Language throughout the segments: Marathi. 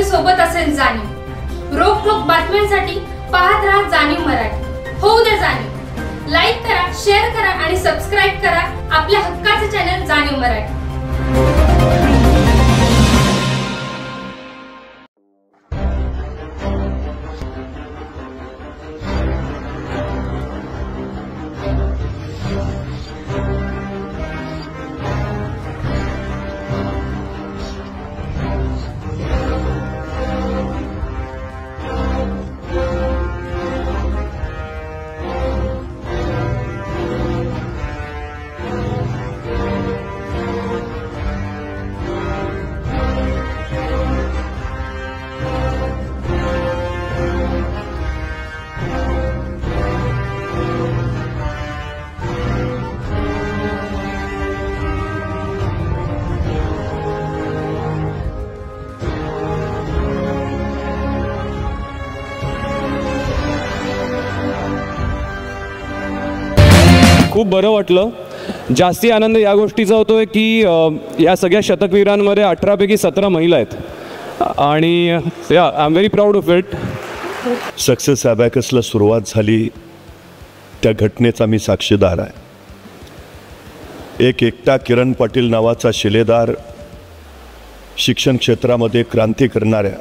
सोबत असेल जाणीव। रोखोक बातम्यांसाठी पाहत राहा जाणीव मराठी। होऊ दे जाणीव। लाईक करा, शेअर करा आणि सबस्क्राइब करा आपल्या हक्काचे चॅनल जाणीव मराठी। खूप बरं वाटलं। जास्ती आनंद या गोष्टीचा होतोय की या सगळ्या शतकवीरांमध्ये 18 पैकी 17 महिला आहेत आणि या I am very proud of it. Success अबॅकसला सुरुवात झाली त्या घटनेचा मी साक्षीदार आहे। एक एकटा किरण पाटील नावाचा शिलेदार शिक्षण क्षेत्रामध्ये क्रांती करणाऱ्या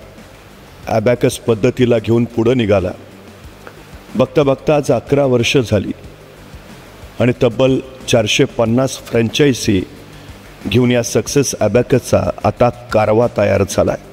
अबॅकस पद्धतीला घेऊन पुढे निघाला। बघता बघता आज 11 वर्ष झाली आणि तब्बल 450 फ्रँचायझी घेऊन या सक्सेस अबॅकसचा आता कारवा तयार झाला आहे।